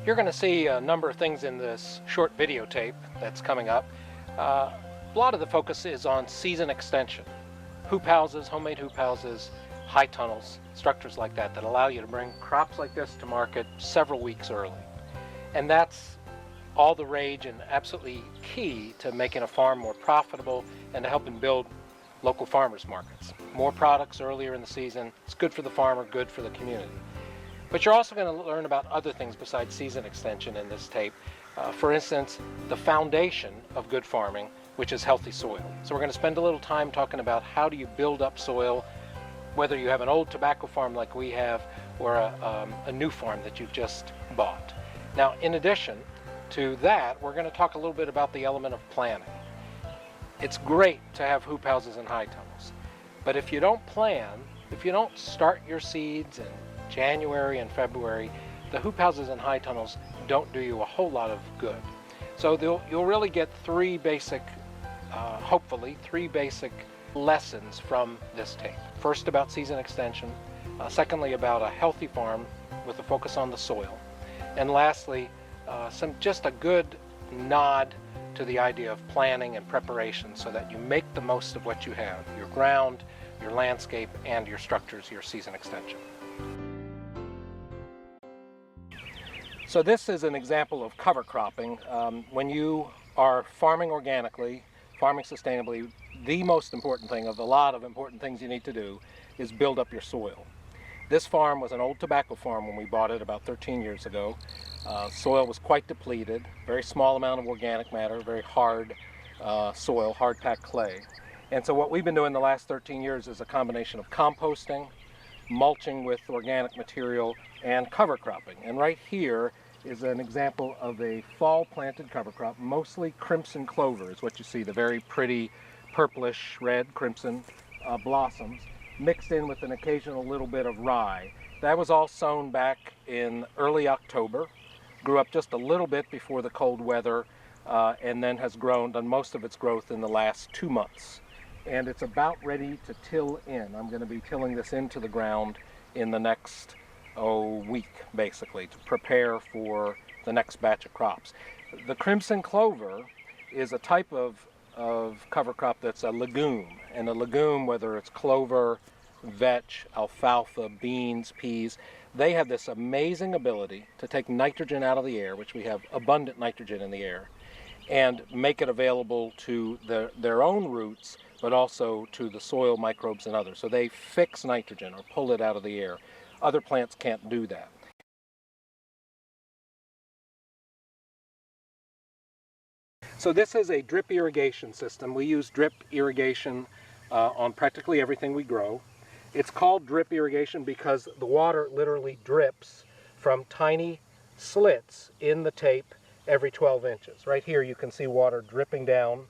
You're going to see a number of things in this short videotape that's coming up. A lot of the focus is on season extension. Hoop houses, homemade hoop houses, high tunnels, structures like that allow you to bring crops like this to market several weeks early. And that's all the rage and absolutely key to making a farm more profitable and to helping build local farmers markets. More products earlier in the season, it's good for the farmer, good for the community. But you're also going to learn about other things besides season extension in this tape. For instance, the foundation of good farming, which is healthy soil. So we're going to spend a little time talking about how do you build up soil, whether you have an old tobacco farm like we have or a new farm that you've just bought. Now, in addition to that, we're going to talk a little bit about the element of planning. It's great to have hoop houses and high tunnels, but if you don't plan, if you don't start your seeds in January and February, the hoop houses and high tunnels don't do you a whole lot of good. So you'll really get hopefully three basic lessons from this tape. First, about season extension. Secondly, about a healthy farm with a focus on the soil. And lastly, just a good nod to the idea of planning and preparation so that you make the most of what you have, your ground, your landscape, and your structures, your season extension. So this is an example of cover cropping. When you are farming organically, farming sustainably, the most important thing of a lot of important things you need to do is build up your soil. This farm was an old tobacco farm when we bought it about 13 years ago. Soil was quite depleted, very small amount of organic matter, very hard soil, hard packed clay. And so what we've been doing the last 13 years is a combination of composting, mulching with organic material, and cover cropping. And right here is an example of a fall planted cover crop, mostly crimson clover is what you see, the very pretty purplish red crimson blossoms, mixed in with an occasional little bit of rye. That was all sown back in early October, grew up just a little bit before the cold weather, and then has done most of its growth in the last 2 months. And it's about ready to till in. I'm going to be tilling this into the ground in the next week, basically, to prepare for the next batch of crops. The crimson clover is a type of cover crop that's a legume. And a legume, whether it's clover, vetch, alfalfa, beans, peas, they have this amazing ability to take nitrogen out of the air, which we have abundant nitrogen in the air, and make it available to their own roots, but also to the soil microbes and others. So they fix nitrogen or pull it out of the air. Other plants can't do that. So this is a drip irrigation system. We use drip irrigation on practically everything we grow. It's called drip irrigation because the water literally drips from tiny slits in the tape every 12 inches. Right here you can see water dripping down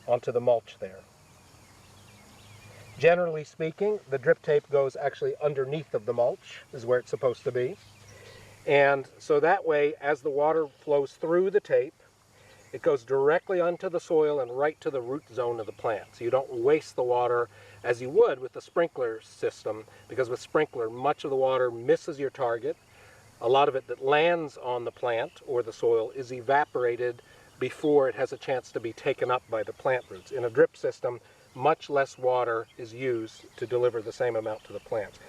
onto the mulch there. Generally speaking, the drip tape goes actually underneath of the mulch, is where it's supposed to be. And so that way, as the water flows through the tape, it goes directly onto the soil and right to the root zone of the plant. So you don't waste the water as you would with the sprinkler system, because with sprinkler, much of the water misses your target. A lot of it that lands on the plant or the soil is evaporated before it has a chance to be taken up by the plant roots. In a drip system, much less water is used to deliver the same amount to the plants.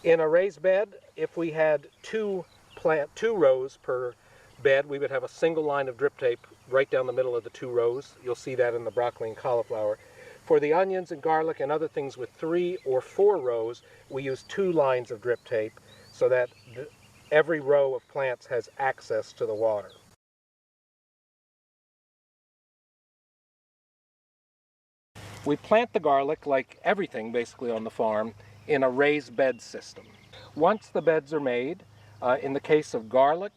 In a raised bed, if we had two rows per bed, we would have a single line of drip tape right down the middle of the 2 rows. You'll see that in the broccoli and cauliflower. For the onions and garlic and other things with 3 or 4 rows, we use 2 lines of drip tape so that every row of plants has access to the water. We plant the garlic, like everything basically on the farm, in a raised bed system. Once the beds are made, in the case of garlic,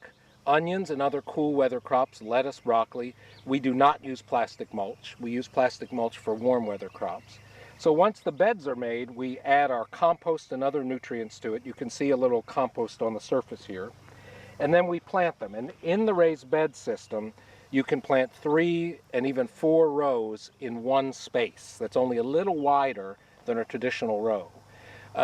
onions, and other cool weather crops, lettuce, broccoli, we do not use plastic mulch. We use plastic mulch for warm weather crops. So once the beds are made, we add our compost and other nutrients to it. You can see a little compost on the surface here. And then we plant them. And in the raised bed system, you can plant 3 and even 4 rows in one space. That's only a little wider than a traditional row.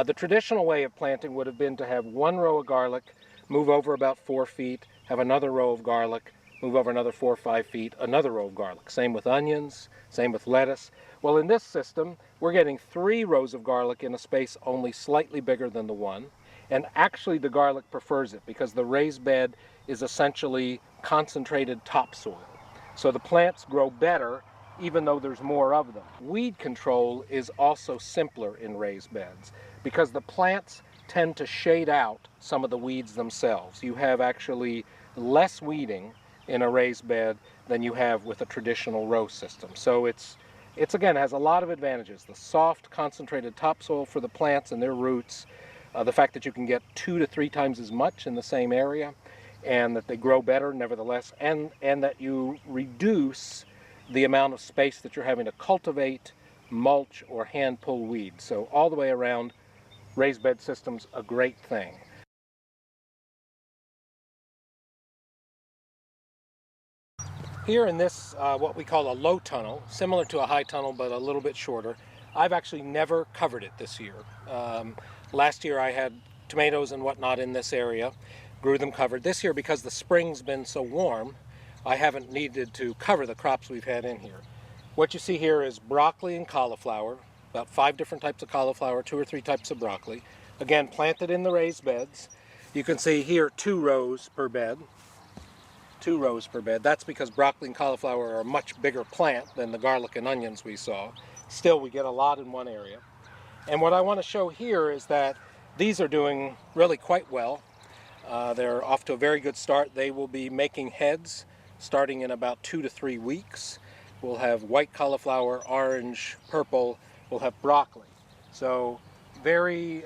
The traditional way of planting would have been to have 1 row of garlic, move over about 4 feet, have another row of garlic, move over another 4 or 5 feet, another row of garlic. Same with onions, same with lettuce. Well, in this system, we're getting 3 rows of garlic in a space only slightly bigger than the one. And actually the garlic prefers it because the raised bed is essentially concentrated topsoil. So the plants grow better even though there's more of them. Weed control is also simpler in raised beds because the plants tend to shade out some of the weeds themselves. You have actually less weeding in a raised bed than you have with a traditional row system. So it's again, has a lot of advantages. The soft, concentrated topsoil for the plants and their roots, the fact that you can get 2 to 3 times as much in the same area, and that they grow better nevertheless, and that you reduce the amount of space that you're having to cultivate, mulch, or hand pull weeds. So all the way around, raised bed system's a great thing. Here in this, what we call a low tunnel, similar to a high tunnel but a little bit shorter, I've actually never covered it this year. Last year I had tomatoes and whatnot in this area, grew them covered. This year, because the spring's been so warm, I haven't needed to cover the crops we've had in here. What you see here is broccoli and cauliflower, about 5 different types of cauliflower, 2 or 3 types of broccoli. Again, planted in the raised beds. You can see here 2 rows per bed. 2 rows per bed. That's because broccoli and cauliflower are a much bigger plant than the garlic and onions we saw. Still, we get a lot in one area. And what I want to show here is that these are doing really quite well. They're off to a very good start. They will be making heads starting in about 2 to 3 weeks. We'll have white cauliflower, orange, purple. We'll have broccoli. So very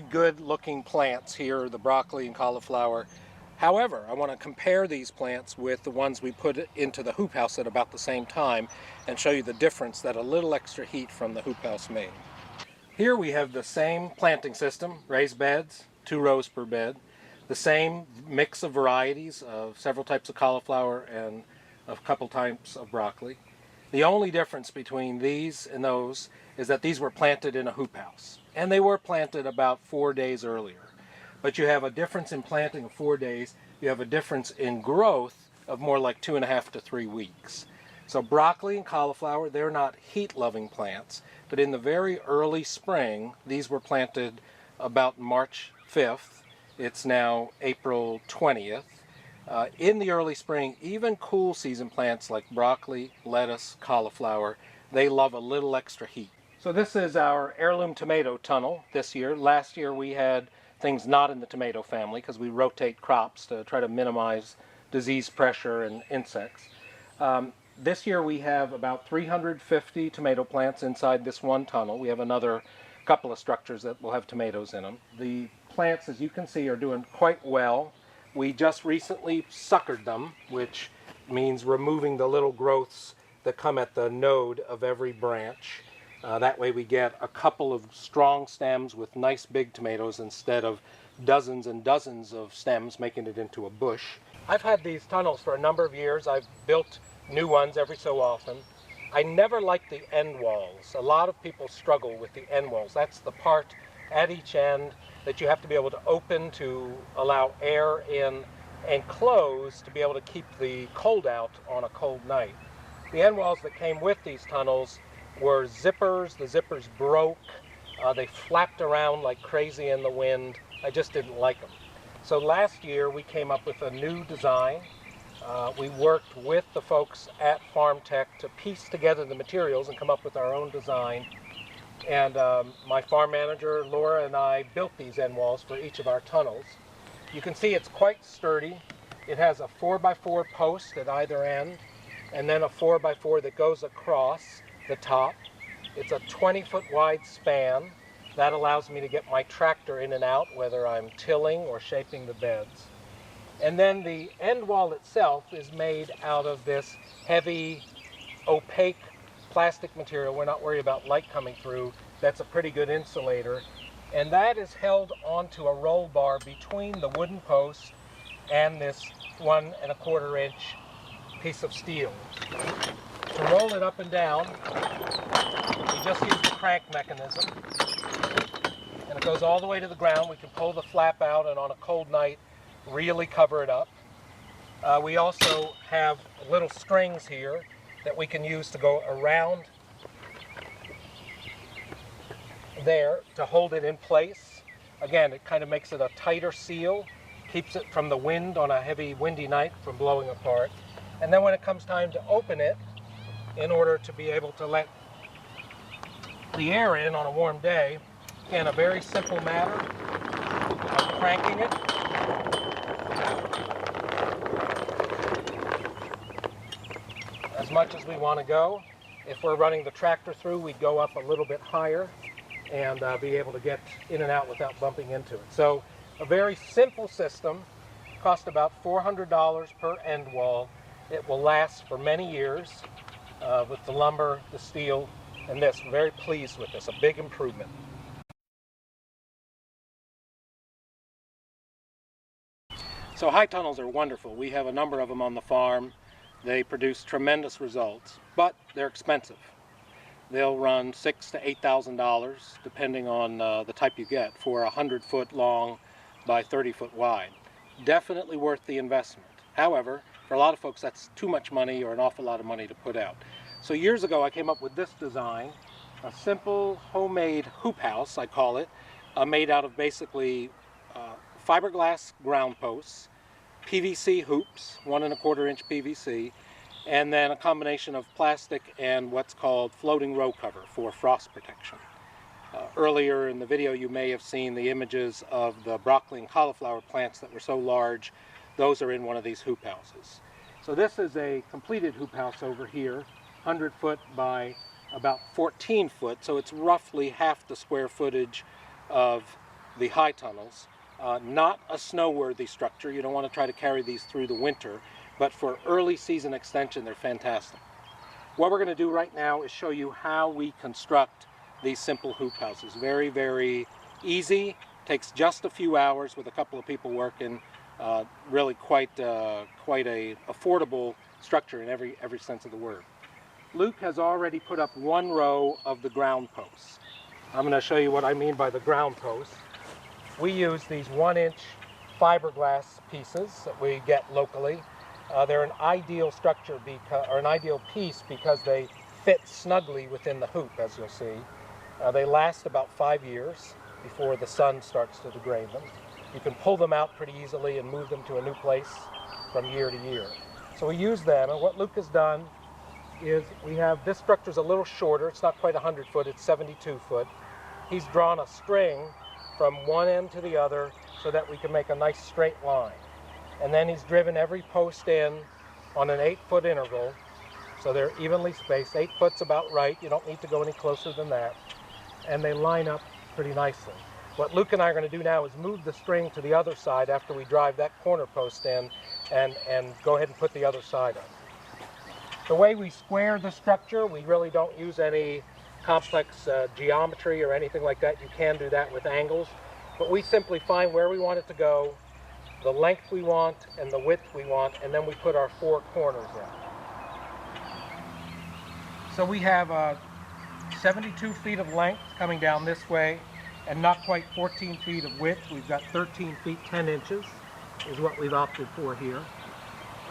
good looking plants here, the broccoli and cauliflower. However, I want to compare these plants with the ones we put into the hoop house at about the same time and show you the difference that a little extra heat from the hoop house made. Here we have the same planting system, raised beds, 2 rows per bed, the same mix of varieties of several types of cauliflower and a couple types of broccoli. The only difference between these and those is that these were planted in a hoop house, and they were planted about 4 days earlier. But you have a difference in planting of 4 days. You have a difference in growth of more like 2.5 to 3 weeks. So broccoli and cauliflower, they're not heat-loving plants, but in the very early spring, these were planted about March 5th. It's now April 20th. In the early spring, even cool season plants like broccoli, lettuce, cauliflower, they love a little extra heat. So this is our heirloom tomato tunnel this year. Last year we had things not in the tomato family because we rotate crops to try to minimize disease pressure and insects. This year we have about 350 tomato plants inside this one tunnel. We have another couple of structures that will have tomatoes in them. The plants, as you can see, are doing quite well. We just recently suckered them, which means removing the little growths that come at the node of every branch. That way we get a couple of strong stems with nice big tomatoes instead of dozens and dozens of stems making it into a bush. I've had these tunnels for a number of years. I've built new ones every so often. I never liked the end walls. A lot of people struggle with the end walls. That's the part at each end that you have to be able to open to allow air in and close to be able to keep the cold out on a cold night. The end walls that came with these tunnels were zippers. The zippers broke. They flapped around like crazy in the wind. I just didn't like them. So last year we came up with a new design. We worked with the folks at FarmTech to piece together the materials and come up with our own design. And my farm manager, Laura, and I built these end walls for each of our tunnels. You can see it's quite sturdy. It has a 4x4 post at either end, and then a 4x4 that goes across the top. It's a 20-foot wide span. That allows me to get my tractor in and out, whether I'm tilling or shaping the beds. And then the end wall itself is made out of this heavy, opaque plastic material. We're not worried about light coming through. That's a pretty good insulator. And that is held onto a roll bar between the wooden post and this 1 1/4 inch piece of steel. To roll it up and down, we just use the crank mechanism. And it goes all the way to the ground. We can pull the flap out and on a cold night really cover it up. We also have little strings here that we can use to go around there to hold it in place. Again, it kind of makes it a tighter seal, keeps it from the wind on a heavy windy night from blowing apart. And then when it comes time to open it, in order to be able to let the air in on a warm day, again, a very simple matter of cranking it. As much as we want to go. If we're running the tractor through, we'd go up a little bit higher and be able to get in and out without bumping into it. So a very simple system, cost about $400 per end wall. It will last for many years with the lumber, the steel, and this. We're very pleased with this, a big improvement. So high tunnels are wonderful. We have a number of them on the farm. They produce tremendous results, but they're expensive. They'll run $6,000 to $8,000 depending on the type you get for a 100-foot long by 30-foot wide. Definitely worth the investment. However, for a lot of folks that's too much money or an awful lot of money to put out. So years ago I came up with this design, a simple homemade hoop house, I call it, made out of basically fiberglass ground posts, PVC hoops, 1 1/4 inch PVC, and then a combination of plastic and what's called floating row cover for frost protection. Earlier in the video you may have seen the images of the broccoli and cauliflower plants that were so large. Those are in one of these hoop houses. So this is a completed hoop house over here, 100 foot by about 14 foot, so it's roughly half the square footage of the high tunnels. Not a snow-worthy structure. You don't want to try to carry these through the winter, but for early season extension, they're fantastic. What we're going to do right now is show you how we construct these simple hoop houses. Very, very easy. Takes just a few hours with a couple of people working. Really quite a affordable structure in every sense of the word. Luke has already put up 1 row of the ground posts. I'm going to show you what I mean by the ground posts. We use these 1-inch fiberglass pieces that we get locally. They're an ideal structure or an ideal piece because they fit snugly within the hoop, as you'll see. They last about 5 years before the sun starts to degrade them. You can pull them out pretty easily and move them to a new place from year to year. So we use them, and what Luke has done is we have, this structure's a little shorter. It's not quite 100 foot, it's 72 foot. He's drawn a string from one end to the other so that we can make a nice straight line. And then he's driven every post in on an 8-foot interval, so they're evenly spaced. 8 foot's about right. You don't need to go any closer than that. And they line up pretty nicely. What Luke and I are going to do now is move the string to the other side after we drive that corner post in and go ahead and put the other side up. The way we square the structure, we really don't use any complex geometry or anything like that. You can do that with angles, but we simply find where we want it to go, the length we want, and the width we want, and then we put our 4 corners in. So we have 72 feet of length coming down this way, and not quite 14 feet of width. We've got 13 feet 10 inches is what we've opted for here.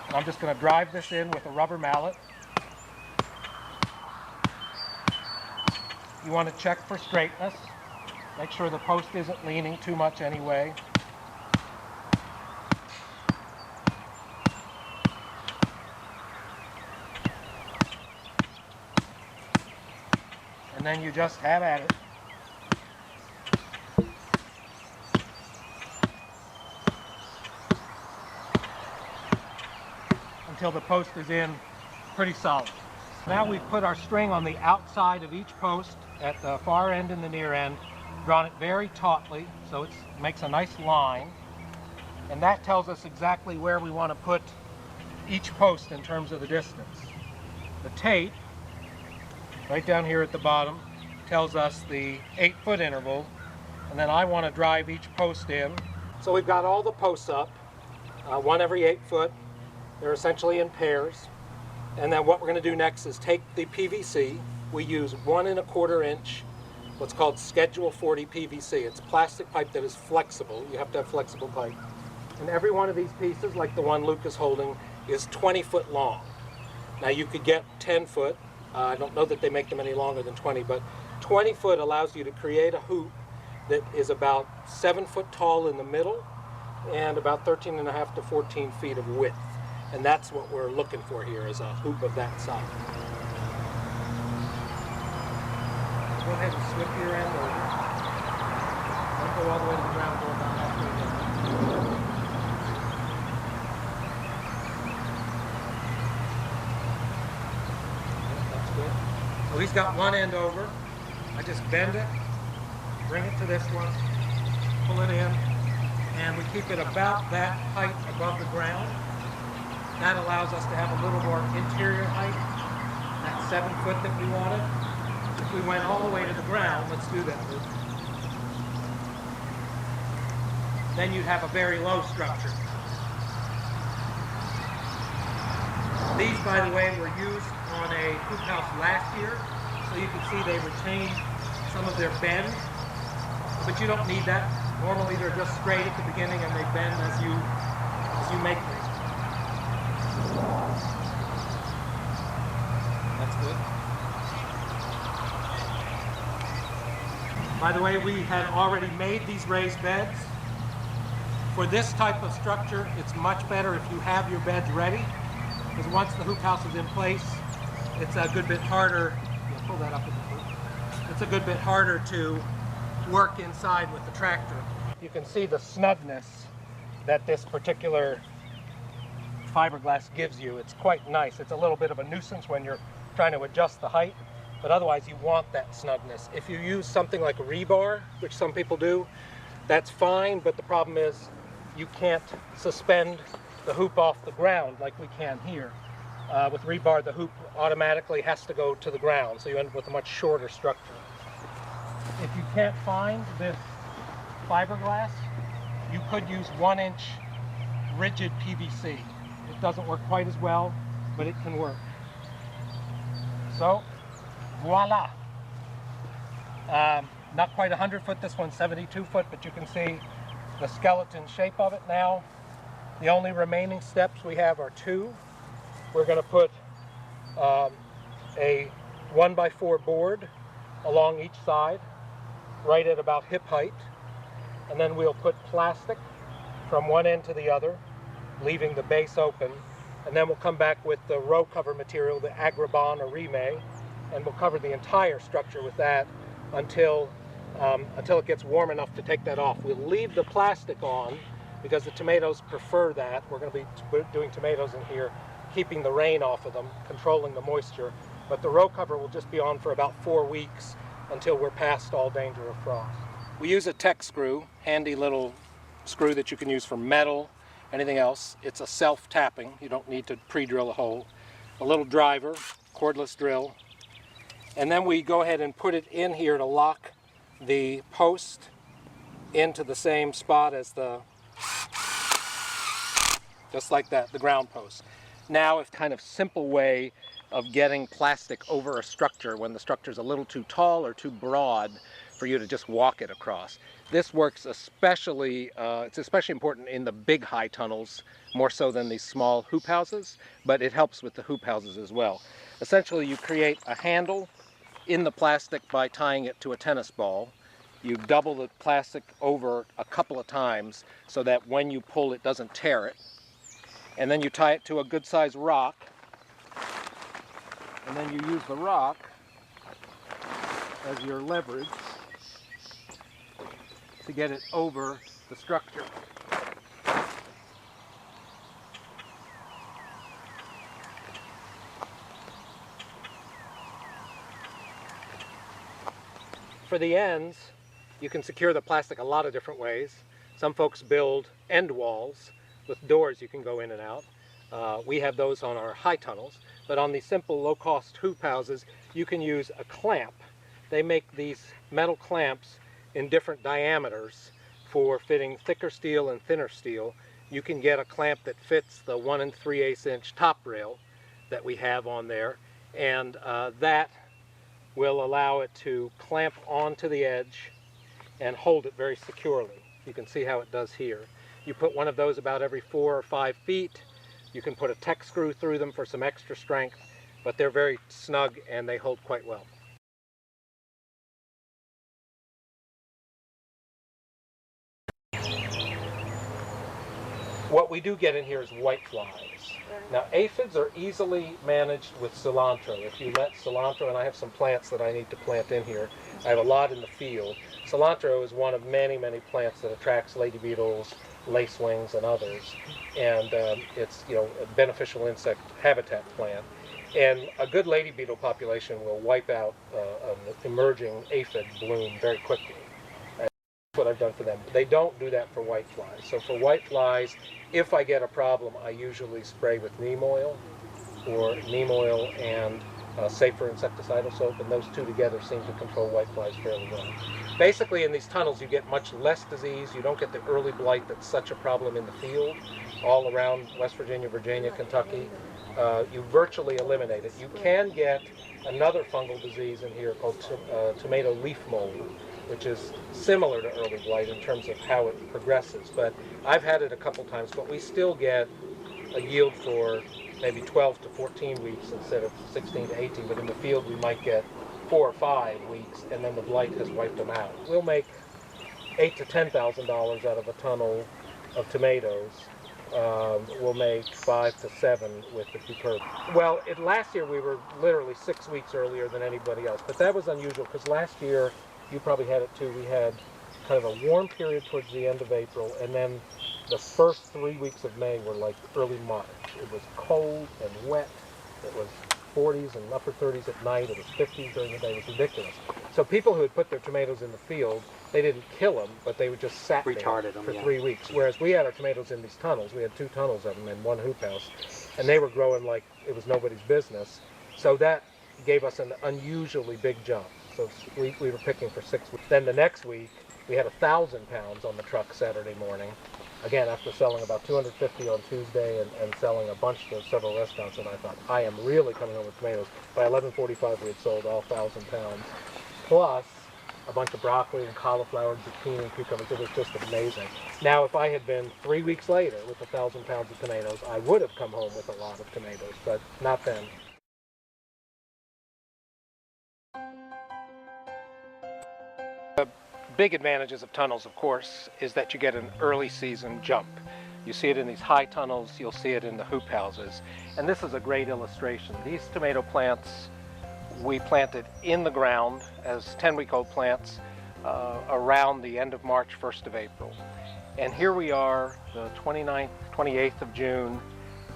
And I'm just going to drive this in with a rubber mallet. You want to check for straightness. Make sure the post isn't leaning too much anyway. And then you just have at it. Until the post is in pretty solid. Now we've put our string on the outside of each post at the far end and the near end, drawn it very tautly so it makes a nice line, and that tells us exactly where we want to put each post in terms of the distance. The tape, right down here at the bottom, tells us the 8-foot interval, and then I want to drive each post in. So we've got all the posts up, one every 8 foot. They're essentially in pairs. And then what we're going to do next is take the PVC. We use 1 1/4 inch, what's called Schedule 40 PVC. It's plastic pipe that is flexible. You have to have flexible pipe. And every one of these pieces, like the one Luke is holding, is 20 foot long. Now you could get 10 foot. I don't know that they make them any longer than 20, but 20 foot allows you to create a hoop that is about 7 foot tall in the middle and about 13.5 to 14 feet of width. And that's what we're looking for here, is a hoop of that size. Go ahead and slip your end over. Don't go all the way to the ground, go about halfway down. That's good. So he's got one end over. I just bend it, bring it to this one, pull it in, and we keep it about that height above the ground. That allows us to have a little more interior height, that 7 foot that we wanted. If we went all the way to the ground, let's do that, Luke. Then you'd have a very low structure. These, by the way, were used on a hoop house last year, so you can see they retained some of their bend, but you don't need that. Normally they're just straight at the beginning and they bend as you make them. That's good. By the way, we had already made these raised beds. For this type of structure, it's much better if you have your beds ready, because once the hoop house is in place, it's a good bit harder. Yeah, pull that up with the hoop. It's a good bit harder to work inside with the tractor. You can see the snugness that this particular fiberglass gives you. It's quite nice. It's a little bit of a nuisance when you're trying to adjust the height, but otherwise you want that snugness. If you use something like rebar, which some people do, that's fine, but the problem is you can't suspend the hoop off the ground like we can here. With rebar, the hoop automatically has to go to the ground, so you end up with a much shorter structure. If you can't find this fiberglass, you could use 1-inch rigid PVC. It doesn't work quite as well, but it can work. So, voila. Not quite 100 foot, this one's 72 foot, but you can see the skeleton shape of it now. The only remaining steps we have are two. We're going to put a 1x4 board along each side, right at about hip height, and then we'll put plastic from one end to the other, leaving the base open, and then we'll come back with the row cover material, the agribon or remay, and we'll cover the entire structure with that until it gets warm enough to take that off. We'll leave the plastic on because the tomatoes prefer that. We're going to be doing tomatoes in here, keeping the rain off of them, controlling the moisture, but the row cover will just be on for about 4 weeks until we're past all danger of frost. We use a tech screw, handy little screw that you can use for metal, anything else. It's a self-tapping. You don't need to pre-drill a hole. A little driver, cordless drill, and then we go ahead and put it in here to lock the post into the same spot as just like that, the ground post. Now, it's kind of simple way of getting plastic over a structure when the structure is a little too tall or too broad for you to just walk it across. This works especially, it's especially important in the big high tunnels, more so than these small hoop houses, but it helps with the hoop houses as well. Essentially, you create a handle in the plastic by tying it to a tennis ball. You double the plastic over a couple of times so that when you pull it doesn't tear it. And then you tie it to a good-sized rock, and then you use the rock as your leverage to get it over the structure. For the ends, you can secure the plastic a lot of different ways. Some folks build end walls with doors you can go in and out. We have those on our high tunnels, but on these simple low-cost hoop houses, you can use a clamp. They make these metal clamps in different diameters for fitting thicker steel and thinner steel. You can get a clamp that fits the 1 3/8 inch top rail that we have on there, and that will allow it to clamp onto the edge and hold it very securely. You can see how it does here. You put one of those about every 4 or 5 feet. You can put a tech screw through them for some extra strength, but they're very snug and they hold quite well. What we do get in here is white flies. Now, aphids are easily managed with cilantro. If you let cilantro, and I have some plants that I need to plant in here. I have a lot in the field. Cilantro is one of many, many plants that attracts lady beetles, lacewings, and others. And it's, you know, a beneficial insect habitat plant. And a good lady beetle population will wipe out an emerging aphid bloom very quickly. And that's what I've done for them. They don't do that for white flies. So for white flies, if I get a problem, I usually spray with neem oil and safer insecticidal soap, and those two together seem to control white flies fairly well. Basically, in these tunnels, you get much less disease. You don't get the early blight that's such a problem in the field all around West Virginia, Virginia, Kentucky. You virtually eliminate it. You can get another fungal disease in here called tomato leaf mold, which is similar to early blight in terms of how it progresses. But I've had it a couple times, but we still get a yield for maybe 12 to 14 weeks instead of 16 to 18. But in the field, we might get 4 or 5 weeks, and then the blight has wiped them out. We'll make $8,000 to $10,000 out of a tunnel of tomatoes. We'll make 5 to 7 with the cucurb. Well, last year we were literally 6 weeks earlier than anybody else, but that was unusual because last year, you probably had it too, we had kind of a warm period towards the end of April, and then the first 3 weeks of May were like early March. It was cold and wet. It was 40s and upper 30s at night. It was 50s during the day. It was ridiculous. So people who had put their tomatoes in the field, they didn't kill them, but they would just sat there for 3 weeks. Whereas we had our tomatoes in these tunnels. We had 2 tunnels of them in one hoop house, and they were growing like it was nobody's business. So that gave us an unusually big jump. So we were picking for 6 weeks. Then the next week, we had 1,000 pounds on the truck Saturday morning. Again, after selling about 250 on Tuesday and selling a bunch to several restaurants, and I thought, I am really coming home with tomatoes. By 11:45, we had sold all 1,000 pounds, plus a bunch of broccoli and cauliflower, zucchini, and cucumbers. It was just amazing. Now, if I had been 3 weeks later with 1,000 pounds of tomatoes, I would have come home with a lot of tomatoes, but not then. Big advantages of tunnels, of course, is that you get an early season jump. You see it in these high tunnels, you'll see it in the hoop houses. And this is a great illustration. These tomato plants we planted in the ground as 10-week-old plants around the end of March, 1st of April. And here we are, the 29th, 28th of June,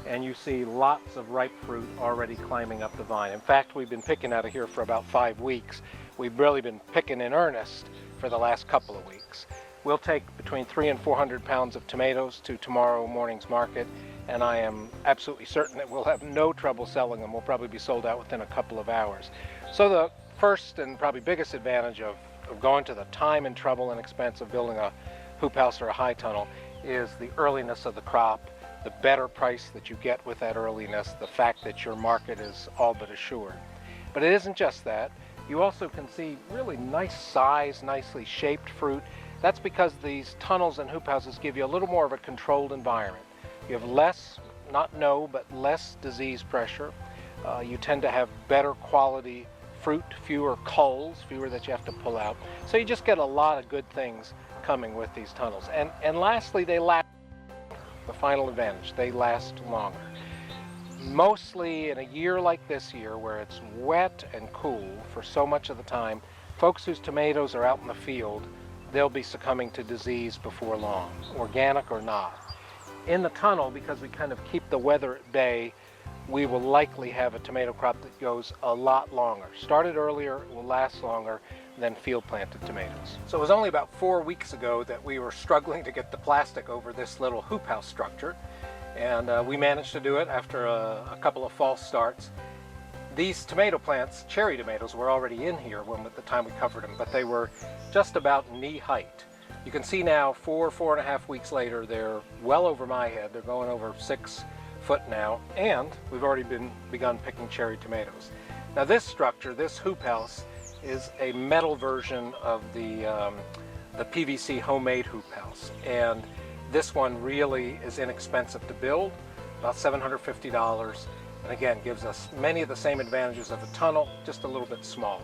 and you see lots of ripe fruit already climbing up the vine. In fact, we've been picking out of here for about 5 weeks. We've really been picking in earnest for the last couple of weeks. We'll take between 300 and 400 pounds of tomatoes to tomorrow morning's market, and I am absolutely certain that we'll have no trouble selling them. We'll probably be sold out within a couple of hours. So the first and probably biggest advantage of going to the time and trouble and expense of building a hoop house or a high tunnel is the earliness of the crop, the better price that you get with that earliness, the fact that your market is all but assured. But it isn't just that. You also can see really nice size, nicely shaped fruit. That's because these tunnels and hoop houses give you a little more of a controlled environment. You have less, not no, but less disease pressure. You tend to have better quality fruit, fewer culls, fewer that you have to pull out. So you just get a lot of good things coming with these tunnels. And lastly, they last. The final advantage, they last longer. Mostly in a year like this year, where it's wet and cool for so much of the time, folks whose tomatoes are out in the field, they'll be succumbing to disease before long, organic or not. In the tunnel, because we kind of keep the weather at bay, we will likely have a tomato crop that goes a lot longer. Started earlier, will last longer than field planted tomatoes. So it was only about 4 weeks ago that we were struggling to get the plastic over this little hoop house structure. And we managed to do it after a couple of false starts. These tomato plants, cherry tomatoes, were already in here at the time we covered them, but they were just about knee height. You can see now, 4.5 weeks later, they're well over my head. They're going over 6 foot now, and we've already begun picking cherry tomatoes. Now this structure, this hoop house, is a metal version of the PVC homemade hoop house. And This one really is inexpensive to build, about $750, and again gives us many of the same advantages of a tunnel, just a little bit smaller.